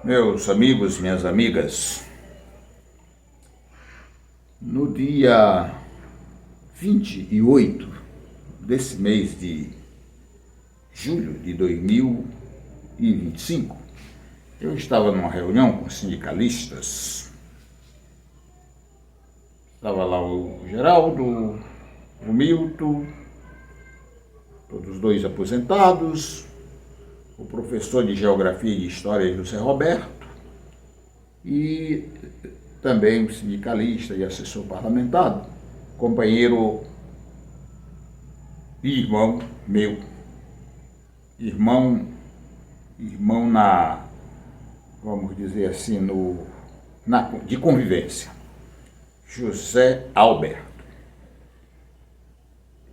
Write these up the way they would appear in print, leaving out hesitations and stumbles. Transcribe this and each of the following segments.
Meus amigos, minhas amigas, no dia 28 desse mês de julho de 2025, eu estava numa reunião com sindicalistas. Estava lá o Geraldo, o Milton, todos os dois aposentados, o professor de Geografia e de História José Roberto e também um sindicalista e assessor parlamentar, companheiro e irmão meu, irmão vamos dizer assim, de convivência, José Alberto.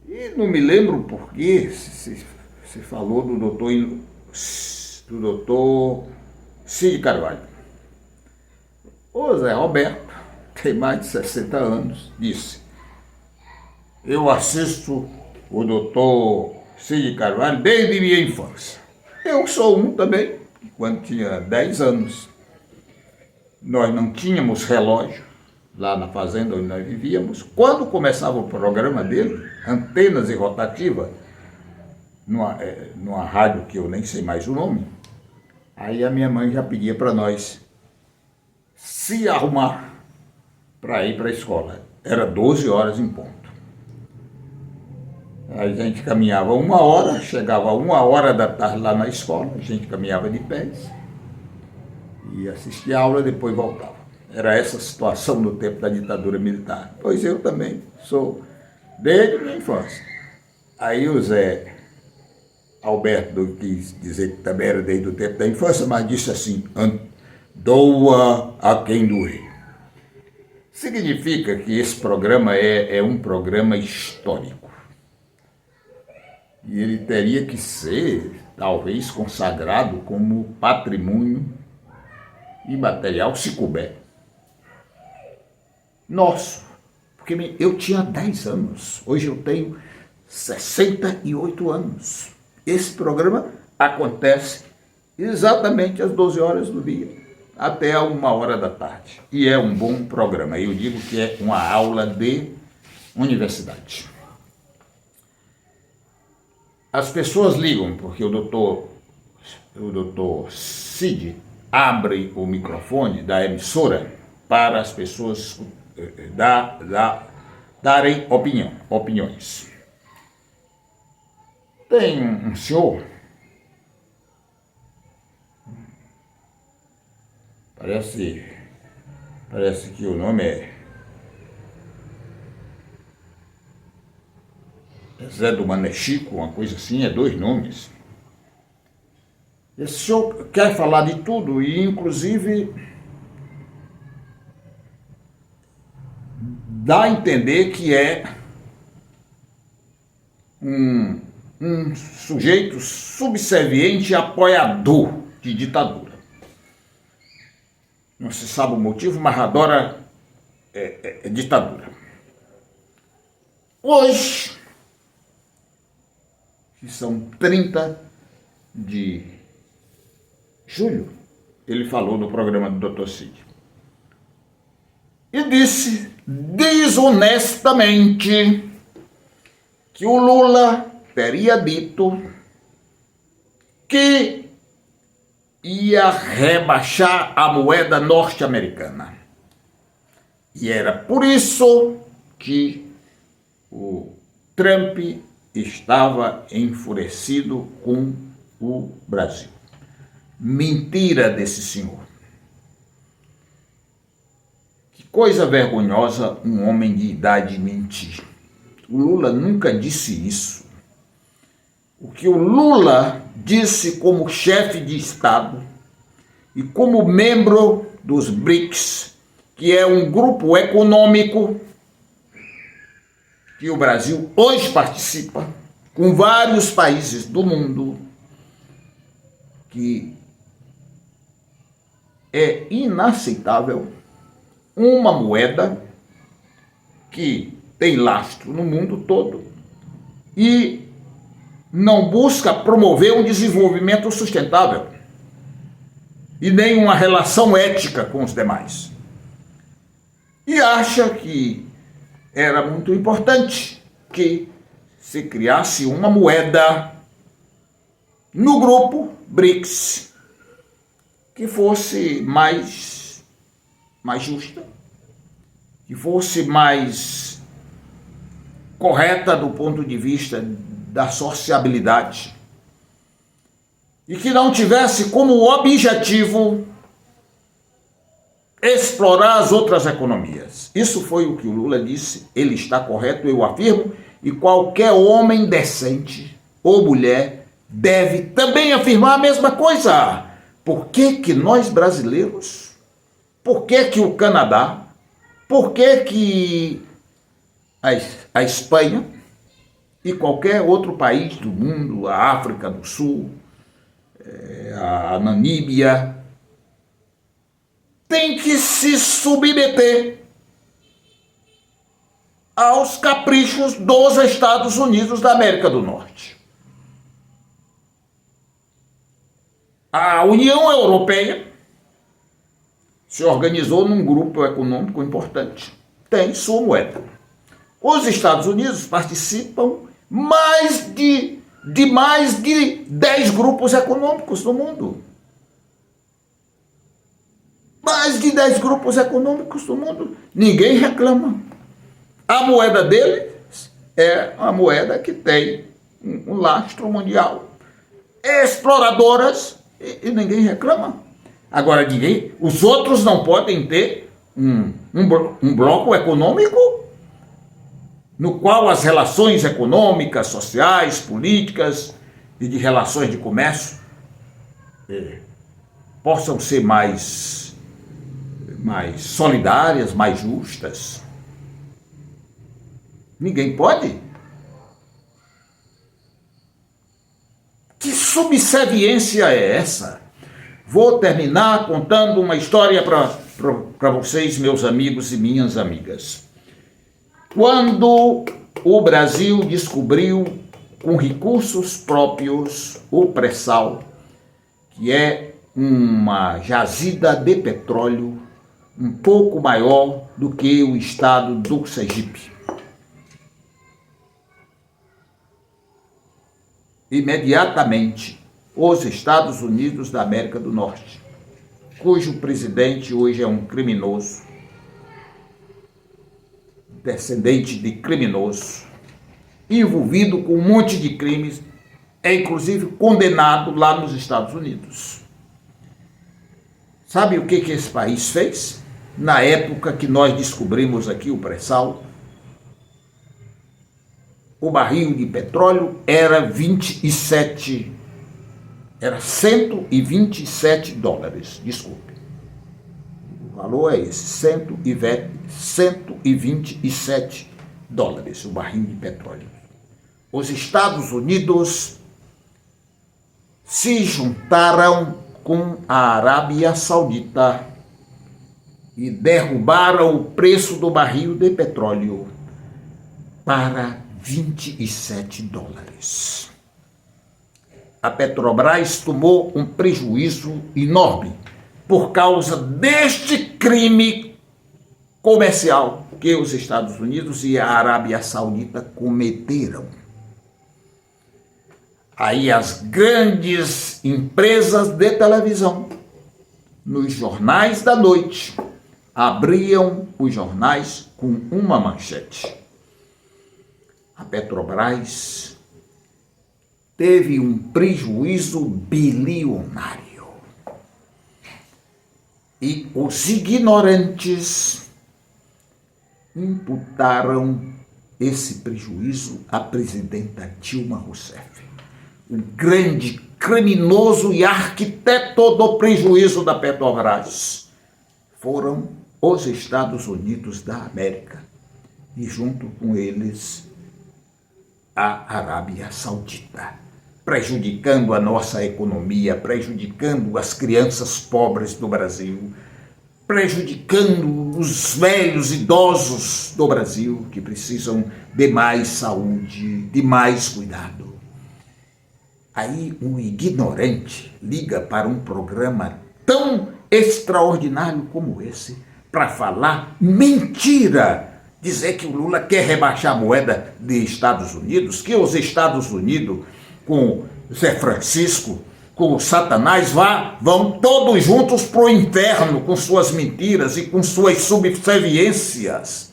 E não me lembro por que se falou do doutor Cid Carvalho. O Zé Roberto tem mais de 60 anos, disse: eu assisto o doutor Cid Carvalho desde minha infância. Eu sou um também, quando tinha 10 anos. Nós não tínhamos relógio lá na fazenda onde nós vivíamos. Quando começava o programa dele, Antenas e Rotativa, numa rádio que eu nem sei mais o nome, aí a minha mãe já pedia para nós se arrumar para ir para a escola. Era 12 horas em ponto. A gente caminhava 1 hora, chegava 1 hora da tarde lá na escola, a gente caminhava de pés, ia assistir a aula, depois voltava. Era essa a situação no tempo da ditadura militar. Pois eu também sou desde minha infância. Aí o Zé Alberto quis dizer que também era desde o tempo da infância, mas disse assim: doa a quem doer. Significa que esse programa é um programa histórico. E ele teria que ser, talvez, consagrado como patrimônio imaterial, se couber, nosso. Porque eu tinha 10 anos, hoje eu tenho 68 anos. Esse programa acontece exatamente às 12 horas do dia, até a 1 hora da tarde. E é um bom programa. Eu digo que é uma aula de universidade. As pessoas ligam porque o doutor Cid abre o microfone da emissora para as pessoas darem opiniões. Tem um senhor, parece que o nome é Zé do Manechico, uma coisa assim, é 2 nomes. Esse senhor quer falar de tudo e, inclusive, dá a entender que é um sujeito subserviente e apoiador de ditadura. Não se sabe o motivo, mas adora ditadura. Hoje, que são 30 de julho, ele falou no programa do Dr. Cid. E disse desonestamente que o Lula teria dito que ia rebaixar a moeda norte-americana. E era por isso que o Trump estava enfurecido com o Brasil. Mentira desse senhor. Que coisa vergonhosa um homem de idade mentir. O Lula nunca disse isso. O que o Lula disse como chefe de Estado e como membro dos BRICS, que é um grupo econômico que o Brasil hoje participa, com vários países do mundo, que é inaceitável uma moeda que tem lastro no mundo todo e não busca promover um desenvolvimento sustentável. e nem uma relação ética com os demais. E acha que era muito importante que se criasse uma moeda no grupo BRICS que fosse mais justa, que fosse mais correta do ponto de vista da sociabilidade e que não tivesse como objetivo explorar as outras economias. Isso foi o que o Lula disse, ele está correto, eu afirmo, e qualquer homem decente ou mulher deve também afirmar a mesma coisa. Por que que nós brasileiros, por que que o Canadá, por que que a Espanha e qualquer outro país do mundo, a África do Sul, a Namíbia, tem que se submeter aos caprichos dos Estados Unidos da América do Norte? A União Europeia se organizou num grupo econômico importante, tem sua moeda. Os Estados Unidos participam de mais de 10 grupos econômicos no mundo. Mais de 10 grupos econômicos do mundo. Ninguém reclama. A moeda deles é uma moeda que tem um lastro mundial. Exploradoras e ninguém reclama. Agora, os outros não podem ter um bloco econômico no qual as relações econômicas, sociais, políticas e de relações de comércio possam ser mais solidárias, mais justas. Ninguém pode. Que subserviência é essa? Vou terminar contando uma história para vocês, meus amigos e minhas amigas. Quando o Brasil descobriu com recursos próprios o pré-sal, que é uma jazida de petróleo um pouco maior do que o estado do Sergipe. Imediatamente, os Estados Unidos da América do Norte, cujo presidente hoje é um criminoso, descendente de criminoso, envolvido com um monte de crimes, é inclusive condenado lá nos Estados Unidos. Sabe o que esse país fez? Na época que nós descobrimos aqui o pré-sal, o barril de petróleo era 127 dólares, desculpe. O valor é esse, 127 dólares o barril de petróleo. Os Estados Unidos se juntaram com a Arábia Saudita e derrubaram o preço do barril de petróleo para 27 dólares. A Petrobras tomou um prejuízo enorme por causa deste crime comercial que os Estados Unidos e a Arábia Saudita cometeram. Aí as grandes empresas de televisão, nos jornais da noite, abriam os jornais com uma manchete: a Petrobras teve um prejuízo bilionário. E os ignorantes imputaram esse prejuízo à presidenta Dilma Rousseff, o grande criminoso e arquiteto do prejuízo da Petrobras. Foram os Estados Unidos da América e junto com eles a Arábia Saudita, prejudicando a nossa economia, prejudicando as crianças pobres do Brasil, prejudicando os velhos idosos do Brasil que precisam de mais saúde, de mais cuidado. Aí um ignorante liga para um programa tão extraordinário como esse para falar mentira, dizer que o Lula quer rebaixar a moeda de Estados Unidos, que os Estados Unidos, com Zé Francisco, com o Satanás, vão todos juntos para o inferno com suas mentiras e com suas subserviências.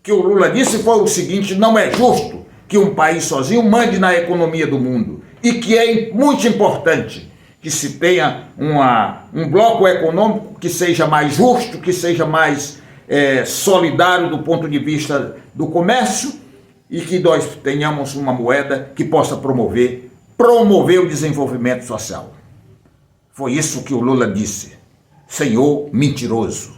Que o Lula disse foi o seguinte: não é justo que um país sozinho mande na economia do mundo, e que é muito importante que se tenha um bloco econômico que seja mais justo, que seja mais solidário do ponto de vista do comércio, e que nós tenhamos uma moeda que possa promover o desenvolvimento social. Foi isso que o Lula disse. Senhor mentiroso.